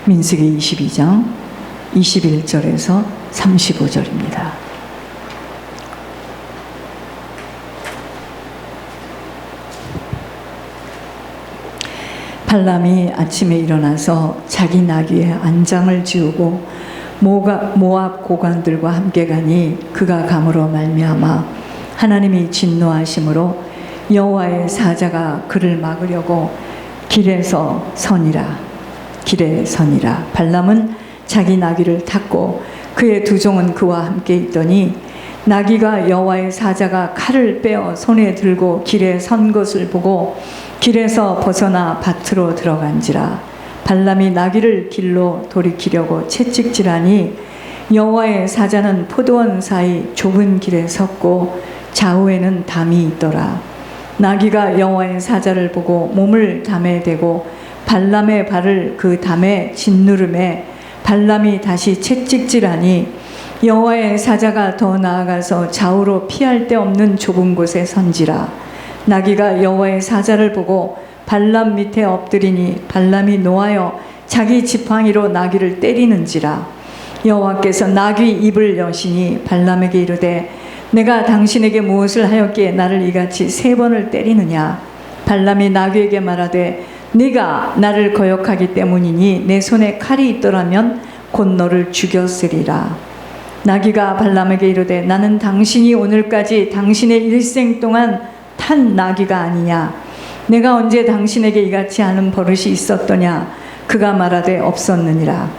민수기 22장 21절에서 35절입니다. 발람이 아침에 일어나서 자기 나귀의 안장을 지우고 모압 고관들과 함께 가니 그가 감으로 말미암아 하나님이 진노하심으로 여호와의 사자가 그를 막으려고 길에 서니라. 발람은 자기 나귀를 탔고 그의 두 종은 그와 함께 있더니 나귀가 여호와의 사자가 칼을 빼어 손에 들고 길에 선 것을 보고 길에서 벗어나 밭으로 들어간지라. 발람이 나귀를 길로 돌이키려고 채찍질하니 여호와의 사자는 포도원 사이 좁은 길에 섰고 좌우에는 담이 있더라. 나귀가 여호와의 사자를 보고 몸을 담에 대고 발람의 발을 그 담에 짓누름에 발람이 다시 채찍질하니 여호와의 사자가 더 나아가서 좌우로 피할 데 없는 좁은 곳에 선지라. 나귀가 여호와의 사자를 보고 발람 밑에 엎드리니 발람이 노하여 자기 지팡이로 나귀를 때리는지라. 여호와께서 나귀 입을 여시니 발람에게 이르되 내가 당신에게 무엇을 하였기에 나를 이같이 3번을 때리느냐. 발람이 나귀에게 말하되 네가 나를 거역하기 때문이니 내 손에 칼이 있더라면 곧 너를 죽였으리라. 나귀가 발람에게 이르되 나는 당신이 오늘까지 당신의 일생 동안 탄 나귀가 아니냐. 내가 언제 당신에게 이같이 하는 버릇이 있었더냐. 그가 말하되 없었느니라.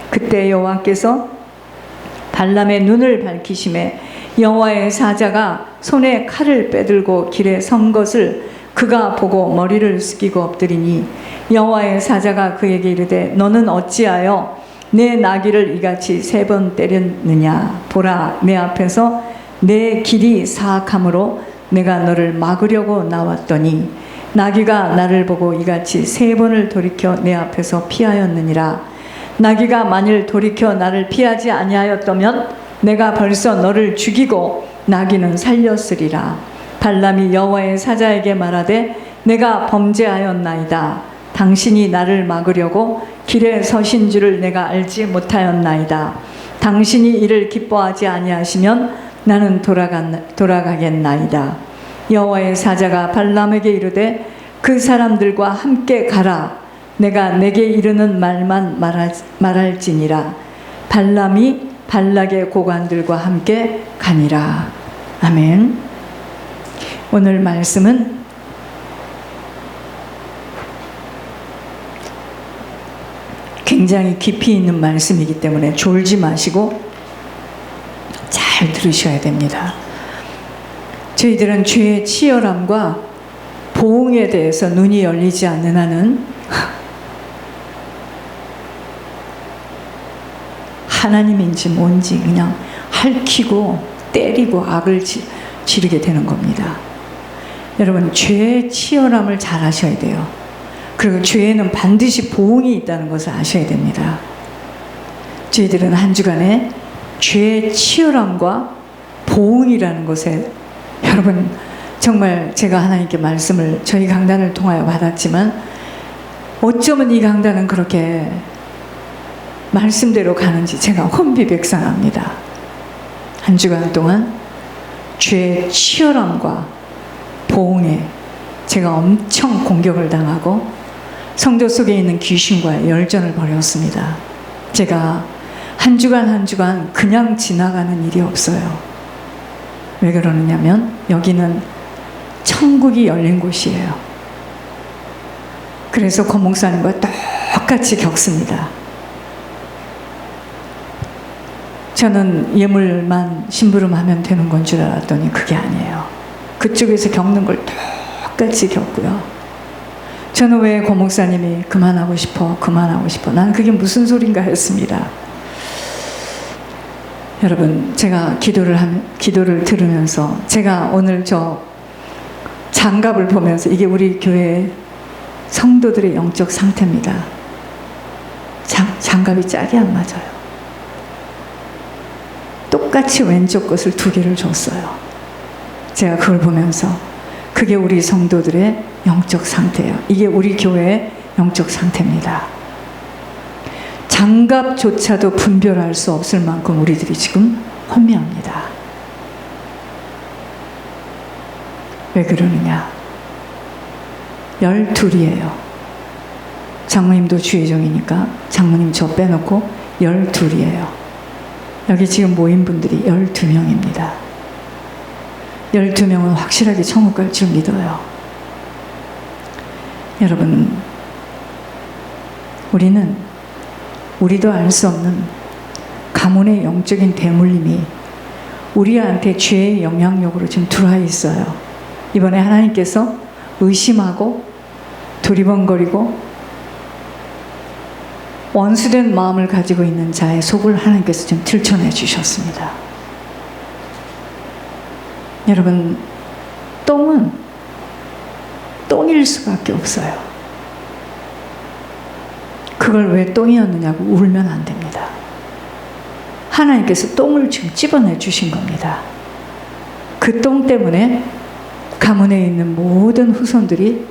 그때 여호와께서 발람의 눈을 밝히심에 여호와의 사자가 손에 칼을 빼들고 길에 선 것을 그가 보고 머리를 숙이고 엎드리니 여호와의 사자가 그에게 이르되 너는 어찌하여 내 나귀를 이같이 3번 때렸느냐. 보라, 내 앞에서 내 길이 사악함으로 내가 너를 막으려고 나왔더니 나귀가 나를 보고 이같이 3번을 돌이켜 내 앞에서 피하였느니라. 나귀가 만일 돌이켜 나를 피하지 아니하였다면 내가 벌써 너를 죽이고 나귀는 살렸으리라. 발람이 여호와의 사자에게 말하되 내가 범죄하였나이다. 당신이 나를 막으려고 길에 서신 줄을 내가 알지 못하였나이다. 당신이 이를 기뻐하지 아니하시면 나는 돌아가겠나이다. 여호와의 사자가 발람에게 이르되 그 사람들과 함께 가라. 내가 내게 이르는 말만 말할지니라. 발람이 발락의 고관들과 함께 가니라. 아멘. 오늘 말씀은 굉장히 깊이 있는 말씀이기 때문에 졸지 마시고 잘 들으셔야 됩니다. 저희들은 죄의 치열함과 보응에 대해서 눈이 열리지 않는 한은 하나님인지 뭔지 그냥 핥히고 때리고 악을 지르게 되는 겁니다. 여러분, 죄의 치열함을 잘 아셔야 돼요. 그리고 죄에는 반드시 보응이 있다는 것을 아셔야 됩니다. 저희들은 한 주간에 죄의 치열함과 보응이라는 것에 여러분 정말 제가 하나님께 말씀을 저희 강단을 통하여 받았지만 어쩌면 이 강단은 그렇게 말씀대로 가는지 제가 혼비백산합니다. 한 주간 동안 죄의 치열함과 보응에 제가 엄청 공격을 당하고 성도 속에 있는 귀신과의 열전을 벌였습니다. 제가 한 주간 한 주간 그냥 지나가는 일이 없어요. 왜 그러느냐면 여기는 천국이 열린 곳이에요. 그래서 권 목사님과 똑같이 겪습니다. 저는 예물만 심부름하면 되는 건 줄 알았더니 그게 아니에요. 그쪽에서 겪는 걸 똑같이 겪고요. 저는 왜 권 목사님이 그만하고 싶어 난 그게 무슨 소린가 했습니다. 여러분, 제가 기도를 들으면서 제가 오늘 저 장갑을 보면서 이게 우리 교회 성도들의 영적 상태입니다. 장갑이 짝이 안 맞아요. 똑같이 왼쪽 것을 2개를 줬어요. 제가 그걸 보면서 그게 우리 성도들의 영적 상태예요. 이게 우리 교회의 영적 상태입니다. 장갑조차도 분별할 수 없을 만큼 우리들이 지금 혼미합니다. 왜 그러느냐? 12이에요. 장모님도 주의종이니까 장모님 저 빼놓고 12이에요. 여기 지금 모인 분들이 12명입니다. 12명은 확실하게 천국 갈 줄 믿어요. 여러분, 우리도 알 수 없는 가문의 영적인 대물림이 우리한테 죄의 영향력으로 지금 들어와 있어요. 이번에 하나님께서 의심하고 두리번거리고 원수된 마음을 가지고 있는 자의 속을 하나님께서 지금 들춰내 주셨습니다. 여러분, 똥은 똥일 수밖에 없어요. 그걸 왜 똥이었느냐고 울면 안 됩니다. 하나님께서 똥을 지금 집어내 주신 겁니다. 그 똥 때문에 가문에 있는 모든 후손들이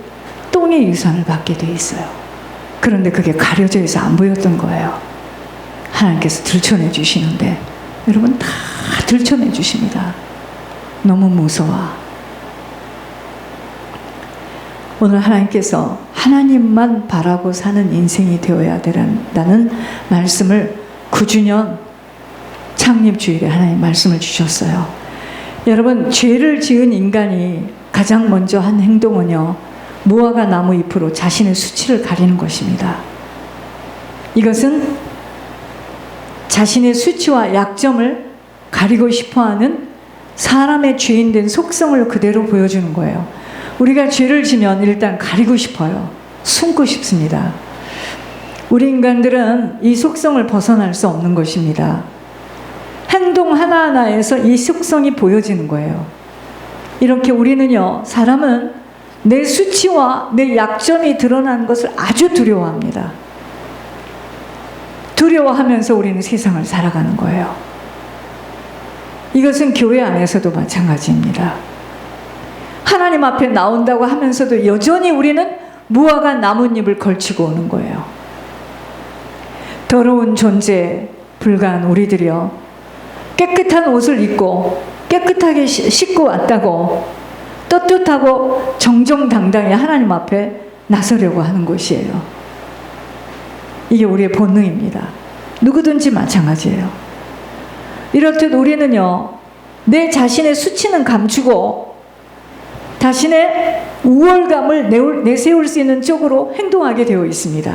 똥의 유산을 받게 돼 있어요. 그런데 그게 가려져 있어 안 보였던 거예요. 하나님께서 들춰내 주시는데 여러분 다 들춰내 주십니다. 너무 무서워. 오늘 하나님께서 하나님만 바라고 사는 인생이 되어야 된다는 말씀을 9주년 창립주일에 하나님 말씀을 주셨어요. 여러분, 죄를 지은 인간이 가장 먼저 한 행동은요, 무화과 나무 잎으로 자신의 수치를 가리는 것입니다. 이것은 자신의 수치와 약점을 가리고 싶어하는 사람의 죄인된 속성을 그대로 보여주는 거예요. 우리가 죄를 지면 일단 가리고 싶어요. 숨고 싶습니다. 우리 인간들은 이 속성을 벗어날 수 없는 것입니다. 행동 하나하나에서 이 속성이 보여지는 거예요. 이렇게 우리는요, 사람은 내 수치와 내 약점이 드러나는 것을 아주 두려워합니다. 두려워하면서 우리는 세상을 살아가는 거예요. 이것은 교회 안에서도 마찬가지입니다. 하나님 앞에 나온다고 하면서도 여전히 우리는 무화과 나뭇잎을 걸치고 오는 거예요. 더러운 존재에 불과한 우리들이요, 깨끗한 옷을 입고 깨끗하게 씻고 왔다고 떳떳하고 정정당당히 하나님 앞에 나서려고 하는 것이에요. 이게 우리의 본능입니다. 누구든지 마찬가지예요. 이렇듯 우리는요, 내 자신의 수치는 감추고 자신의 우월감을 내세울 수 있는 쪽으로 행동하게 되어 있습니다.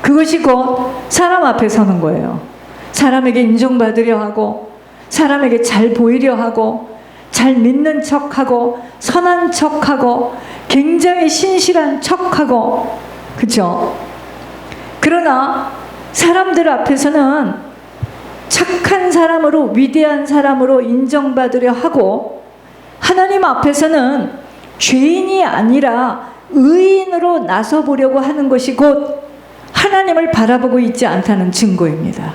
그것이 곧 사람 앞에 서는 거예요. 사람에게 인정받으려 하고, 사람에게 잘 보이려 하고, 잘 믿는 척하고, 선한 척하고, 굉장히 신실한 척하고, 그죠? 그러나 사람들 앞에서는 착한 사람으로, 위대한 사람으로 인정받으려 하고, 하나님 앞에서는 죄인이 아니라 의인으로 나서보려고 하는 것이 곧 하나님을 바라보고 있지 않다는 증거입니다.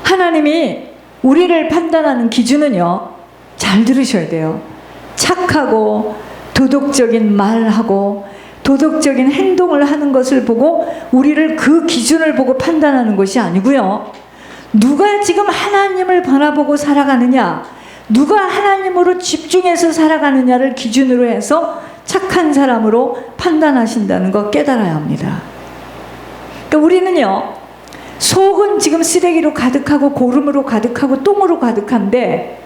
하나님이 우리를 판단하는 기준은요, 잘 들으셔야 돼요. 착하고 도덕적인 말하고 도덕적인 행동을 하는 것을 보고 우리를 그 기준을 보고 판단하는 것이 아니고요, 누가 지금 하나님을 바라보고 살아가느냐, 누가 하나님으로 집중해서 살아가느냐를 기준으로 해서 착한 사람으로 판단하신다는 거 깨달아야 합니다. 그러니까 우리는요, 속은 지금 쓰레기로 가득하고 고름으로 가득하고 똥으로 가득한데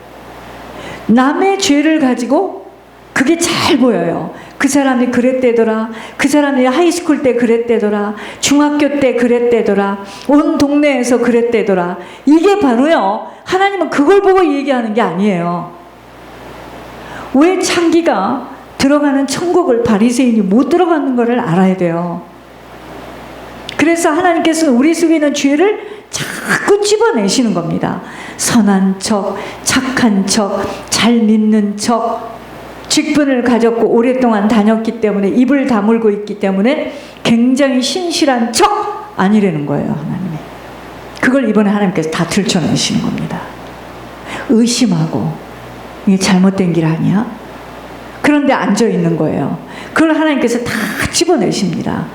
남의 죄를 가지고 그게 잘 보여요. 그 사람이 그랬대더라, 그 사람이 하이스쿨 때 그랬대더라, 중학교 때 그랬대더라, 온 동네에서 그랬대더라. 이게 바로요, 하나님은 그걸 보고 얘기하는 게 아니에요. 왜 창기가 들어가는 천국을 바리새인이 못 들어가는 것을 알아야 돼요. 그래서 하나님께서는 우리 속에 있는 죄를 자꾸 집어내시는 겁니다. 선한 척, 착한 척, 잘 믿는 척, 직분을 가졌고 오랫동안 다녔기 때문에, 입을 다물고 있기 때문에 굉장히 신실한 척 아니라는 거예요, 하나님이. 그걸 이번에 하나님께서 다 들춰내시는 겁니다. 의심하고, 이게 잘못된 길 아니야? 그런데 앉아 있는 거예요. 그걸 하나님께서 다 집어내십니다.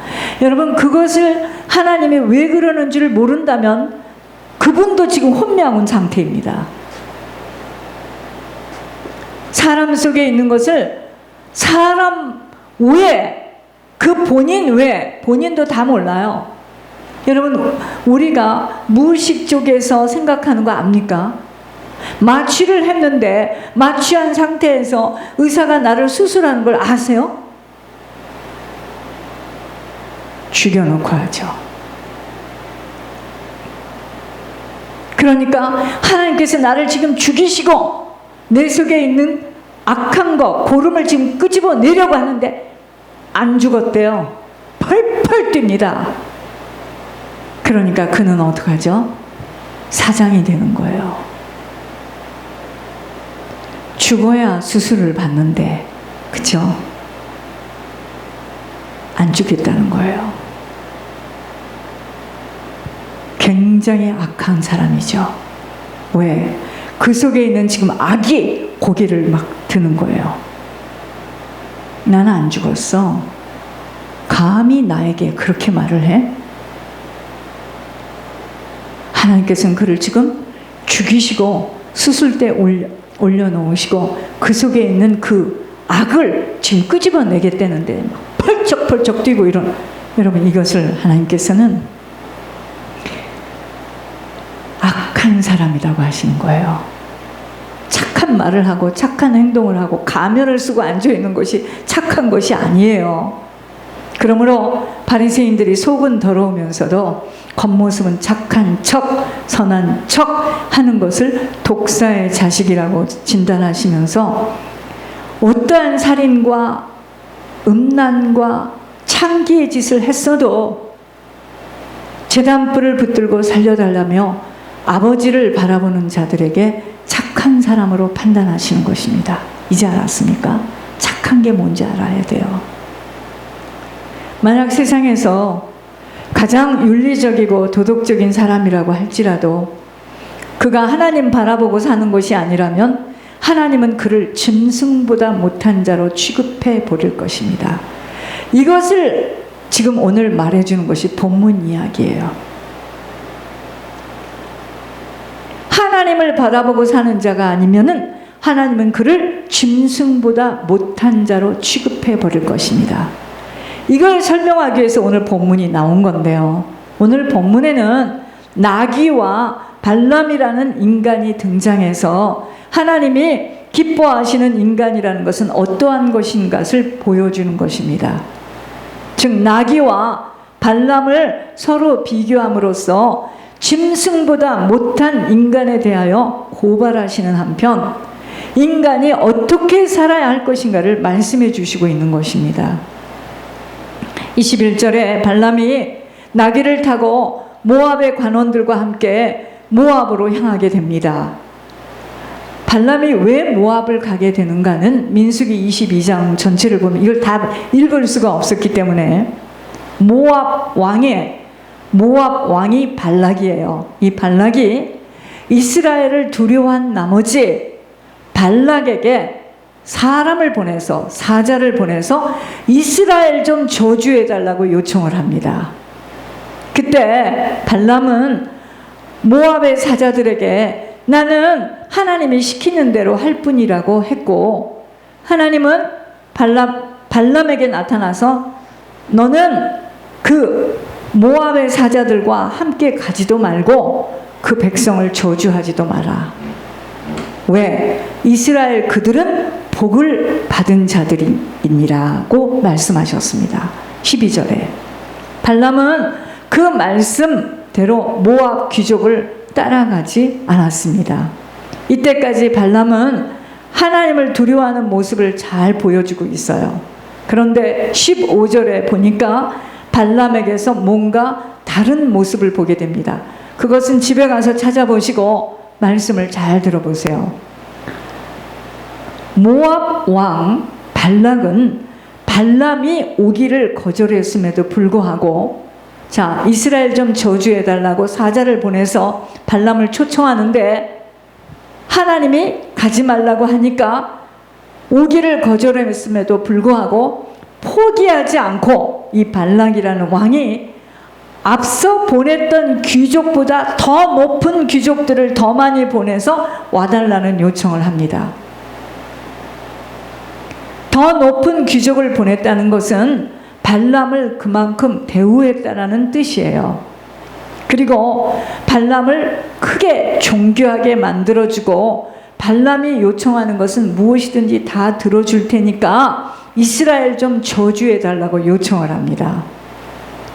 여러분, 그것을 하나님이 왜 그러는지를 모른다면 그분도 지금 혼미한 상태입니다. 사람 속에 있는 것을 사람 외에, 그 본인 외에, 본인도 다 몰라요. 여러분, 우리가 무의식 쪽에서 생각하는 거 압니까? 마취를 했는데 마취한 상태에서 의사가 나를 수술하는 걸 아세요? 죽여놓고 하죠. 그러니까 하나님께서 나를 지금 죽이시고 내 속에 있는 악한 거, 고름을 지금 끄집어 내려고 하는데 안 죽었대요. 펄펄 뜁니다. 그러니까 그는 어떡하죠? 사장이 되는 거예요. 죽어야 수술을 받는데, 그쵸? 안 죽겠다는 거예요. 굉장히 악한 사람이죠. 왜? 그 속에 있는 지금 악이 고개를 막 드는 거예요. 나는 안 죽었어. 감히 나에게 그렇게 말을 해? 하나님께서는 그를 지금 죽이시고 수술대에 올려놓으시고 그 속에 있는 그 악을 지금 끄집어내겠다는데 막 펄쩍펄쩍 뛰고 이런, 여러분, 이것을 하나님께서는 악한 사람이라고 하시는 거예요. 착한 말을 하고 착한 행동을 하고 가면을 쓰고 앉아있는 것이 착한 것이 아니에요. 그러므로 바리새인들이 속은 더러우면서도 겉모습은 착한 척, 선한 척 하는 것을 독사의 자식이라고 진단하시면서 어떠한 살인과 음란과 창기의 짓을 했어도 제단불을 붙들고 살려달라며 아버지를 바라보는 자들에게 착한 사람으로 판단하시는 것입니다. 이제 알았습니까? 착한 게 뭔지 알아야 돼요. 만약 세상에서 가장 윤리적이고 도덕적인 사람이라고 할지라도 그가 하나님 바라보고 사는 것이 아니라면 하나님은 그를 짐승보다 못한 자로 취급해 버릴 것입니다. 이것을 지금 오늘 말해주는 것이 본문 이야기예요. 하나님을 바라보고 사는 자가 아니면은 하나님은 그를 짐승보다 못한 자로 취급해 버릴 것입니다. 이걸 설명하기 위해서 오늘 본문이 나온 건데요. 오늘 본문에는 나귀와 발람이라는 인간이 등장해서 하나님이 기뻐하시는 인간이라는 것은 어떠한 것인가를 보여주는 것입니다. 즉 나귀와 발람을 서로 비교함으로써 짐승보다 못한 인간에 대하여 고발하시는 한편 인간이 어떻게 살아야 할 것인가를 말씀해 주시고 있는 것입니다. 21절에 발람이 나귀를 타고 모압의 관원들과 함께 모압으로 향하게 됩니다. 발람이 왜 모압을 가게 되는가는 민수기 22장 전체를 보면 이걸 다 읽을 수가 없었기 때문에 모압 왕이 발락이에요. 이 발락이 이스라엘을 두려워한 나머지 발락에게 사람을 보내서, 사자를 보내서 이스라엘 좀 저주해달라고 요청을 합니다. 그때 발람은 모압의 사자들에게 나는 하나님이 시키는 대로 할 뿐이라고 했고, 하나님은 발람에게 나타나서 너는 그 모압의 사자들과 함께 가지도 말고 그 백성을 저주하지도 마라. 왜? 이스라엘 그들은 복을 받은 자들이니라고 말씀하셨습니다. 12절에 발람은 그 말씀대로 모압 귀족을 따라가지 않았습니다. 이때까지 발람은 하나님을 두려워하는 모습을 잘 보여주고 있어요. 그런데 15절에 보니까 발람에게서 뭔가 다른 모습을 보게 됩니다. 그것은 집에 가서 찾아보시고 말씀을 잘 들어보세요. 모압 왕 발락은 발람이 오기를 거절했음에도 불구하고 자, 이스라엘 좀 저주해달라고 사자를 보내서 발람을 초청하는데 하나님이 가지 말라고 하니까 오기를 거절했음에도 불구하고 포기하지 않고 이 발락이라는 왕이 앞서 보냈던 귀족보다 더 높은 귀족들을 더 많이 보내서 와달라는 요청을 합니다. 더 높은 귀족을 보냈다는 것은 발람을 그만큼 대우했다라는 뜻이에요. 그리고 발람을 크게 존귀하게 만들어주고 발람이 요청하는 것은 무엇이든지 다 들어줄 테니까 이스라엘 좀 저주해달라고 요청을 합니다.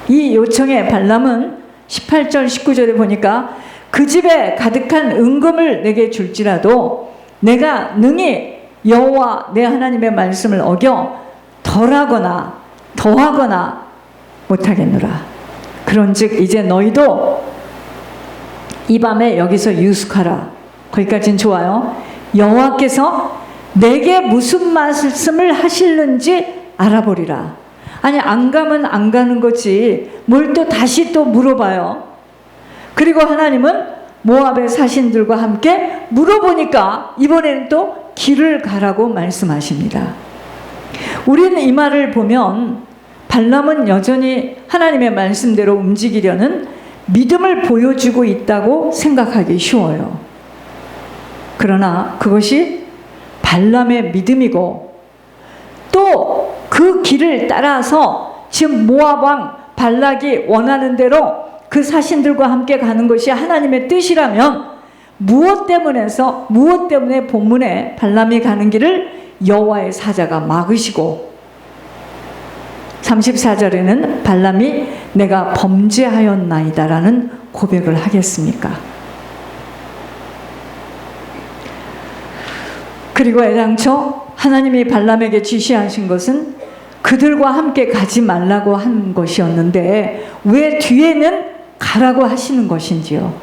이 요청에 발람은 18절 19절에 보니까 그 집에 가득한 은금을 내게 줄지라도 내가 능히 여호와 내 하나님의 말씀을 어겨 덜하거나 더하거나 못하겠노라. 그런즉 이제 너희도 이 밤에 여기서 유숙하라. 거기까지는 좋아요. 여호와께서 내게 무슨 말씀을 하실는지 알아보리라. 아니 안 가면 안 가는 거지 뭘 또 다시 또 물어봐요. 그리고 하나님은 모압의 사신들과 함께 물어보니까 이번에는 또 길을 가라고 말씀하십니다. 우리는 이 말을 보면 발람은 여전히 하나님의 말씀대로 움직이려는 믿음을 보여주고 있다고 생각하기 쉬워요. 그러나 그것이 발람의 믿음이고 또 그 길을 따라서 지금 모압 왕 발락이 원하는 대로 그 사신들과 함께 가는 것이 하나님의 뜻이라면 무엇 때문에 본문에 발람이 가는 길을 여호와의 사자가 막으시고 34절에는 발람이 내가 범죄하였나이다라는 고백을 하겠습니까? 그리고 애당초 하나님이 발람에게 지시하신 것은 그들과 함께 가지 말라고 한 것이었는데 왜 뒤에는 가라고 하시는 것인지요?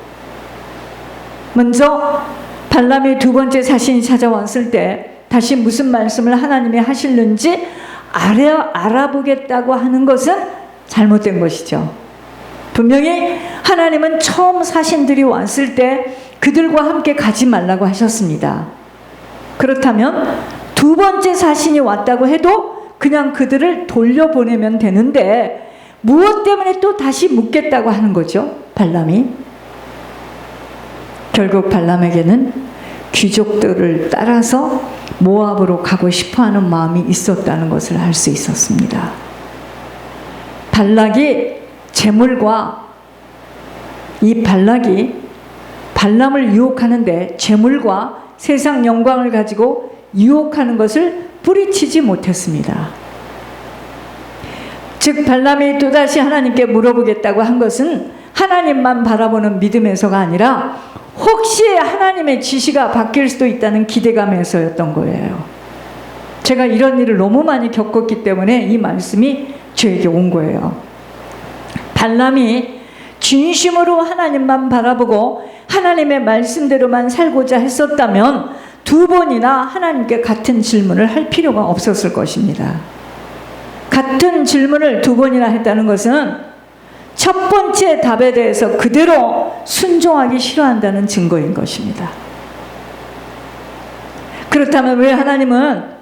먼저 발람이 두 번째 사신이 찾아왔을 때 다시 무슨 말씀을 하나님이 하실는지 알아보겠다고 하는 것은 잘못된 것이죠. 분명히 하나님은 처음 사신들이 왔을 때 그들과 함께 가지 말라고 하셨습니다. 그렇다면 두 번째 사신이 왔다고 해도 그냥 그들을 돌려보내면 되는데 무엇 때문에 또 다시 묻겠다고 하는 거죠, 발람이? 결국 발람에게는 귀족들을 따라서 모압으로 가고 싶어하는 마음이 있었다는 것을 알 수 있었습니다. 발락이 재물과 이 발락이 발람을 유혹하는데 재물과 세상 영광을 가지고 유혹하는 것을 뿌리치지 못했습니다. 즉 발람이 또다시 하나님께 물어보겠다고 한 것은 하나님만 바라보는 믿음에서가 아니라 혹시 하나님의 지시가 바뀔 수도 있다는 기대감에서였던 거예요. 제가 이런 일을 너무 많이 겪었기 때문에 이 말씀이 저에게 온 거예요. 발람이 진심으로 하나님만 바라보고 하나님의 말씀대로만 살고자 했었다면 두 번이나 하나님께 같은 질문을 할 필요가 없었을 것입니다. 같은 질문을 두 번이나 했다는 것은 첫 번째 답에 대해서 그대로 순종하기 싫어한다는 증거인 것입니다. 그렇다면 왜 하나님은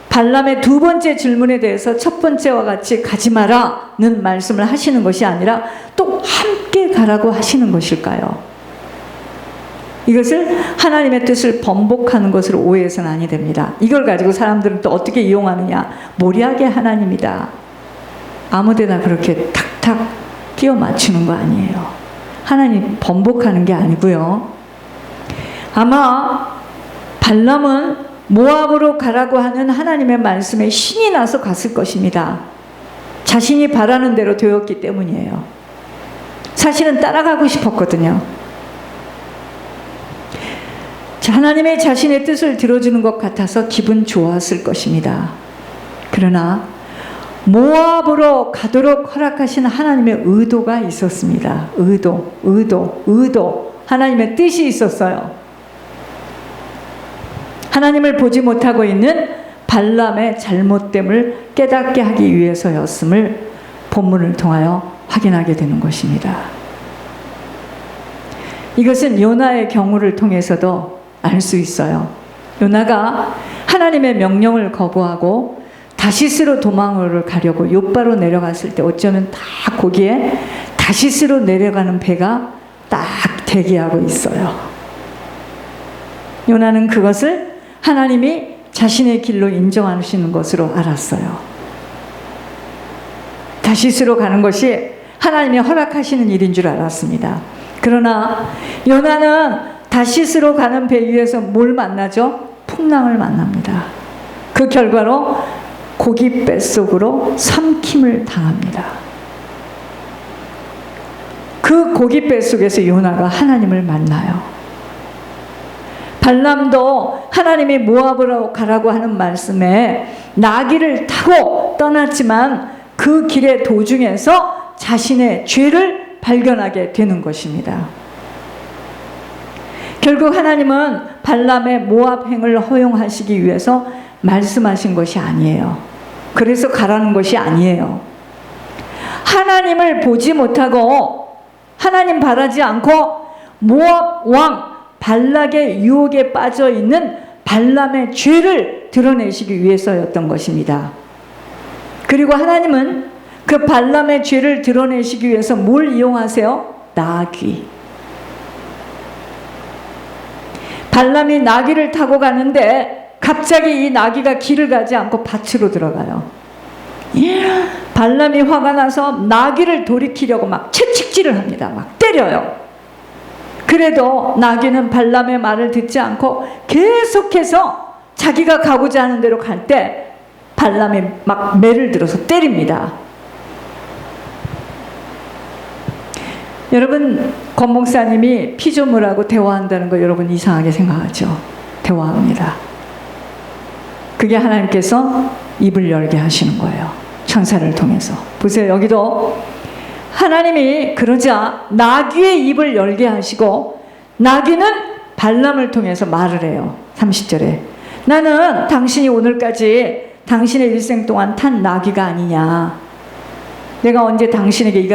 발람의 두 번째 질문에 대해서 첫 번째와 같이 가지 마라는 말씀을 하시는 것이 아니라 또 함께 가라고 하시는 것일까요? 이것을 하나님의 뜻을 번복하는 것으로 오해해서는 아니 됩니다. 이걸 가지고 사람들은 또 어떻게 이용하느냐. 모략의 하나님이다. 아무데나 그렇게 탁탁 끼워 맞추는 거 아니에요. 하나님 번복하는 게 아니고요. 아마 발람은 모압으로 가라고 하는 하나님의 말씀에 신이 나서 갔을 것입니다. 자신이 바라는 대로 되었기 때문이에요. 사실은 따라가고 싶었거든요. 하나님의 자신의 뜻을 들어주는 것 같아서 기분 좋았을 것입니다. 그러나 모압으로 가도록 허락하신 하나님의 의도가 있었습니다. 의도. 하나님의 뜻이 있었어요. 하나님을 보지 못하고 있는 발람의 잘못됨을 깨닫게 하기 위해서였음을 본문을 통하여 확인하게 되는 것입니다. 이것은 요나의 경우를 통해서도 알 수 있어요. 요나가 하나님의 명령을 거부하고 다시스로 도망을 가려고 욥바로 내려갔을 때 어쩌면 다 거기에 다시스로 내려가는 배가 딱 대기하고 있어요. 요나는 그것을 하나님이 자신의 길로 인정하시는 것으로 알았어요. 다시스로 가는 것이 하나님이 허락하시는 일인 줄 알았습니다. 그러나 요나는 다시스로 가는 배 위에서 뭘 만나죠? 풍랑을 만납니다. 그 결과로 고기 뱃속으로 삼킴을 당합니다. 그 고기 뱃속에서 요나가 하나님을 만나요. 발람도 하나님이 모압으로 가라고 하는 말씀에 나귀를 타고 떠났지만 그 길의 도중에서 자신의 죄를 발견하게 되는 것입니다. 결국 하나님은 발람의 모압행을 허용하시기 위해서 말씀하신 것이 아니에요. 그래서 가라는 것이 아니에요. 하나님을 보지 못하고 하나님 바라지 않고 모압 왕 발락의 유혹에 빠져 있는 발람의 죄를 드러내시기 위해서였던 것입니다. 그리고 하나님은 그 발람의 죄를 드러내시기 위해서 뭘 이용하세요? 나귀. 발람이 나귀를 타고 가는데 갑자기 이 나귀가 길을 가지 않고 밭으로 들어가요. 발람이 화가 나서 나귀를 돌이키려고 막 채찍질을 합니다. 막 때려요. 그래도 나귀는 발람의 말을 듣지 않고 계속해서 자기가 가고자 하는 대로 갈 때 발람이 막 매를 들어서 때립니다. 여러분, 권 목사님이 피조물하고 대화한다는 거 여러분 이상하게 생각하죠? 대화합니다. 그게 하나님께서 입을 열게 하시는 거예요. 천사를 통해서. 보세요. 여기도 하나님이 그러자 나귀의 입을 열게 하시고 나귀는 발람을 통해서 말을 해요. 30절에 나는 당신이 오늘까지 당신의 일생 동안 탄 나귀가 아니냐. 내가 언제 당신에게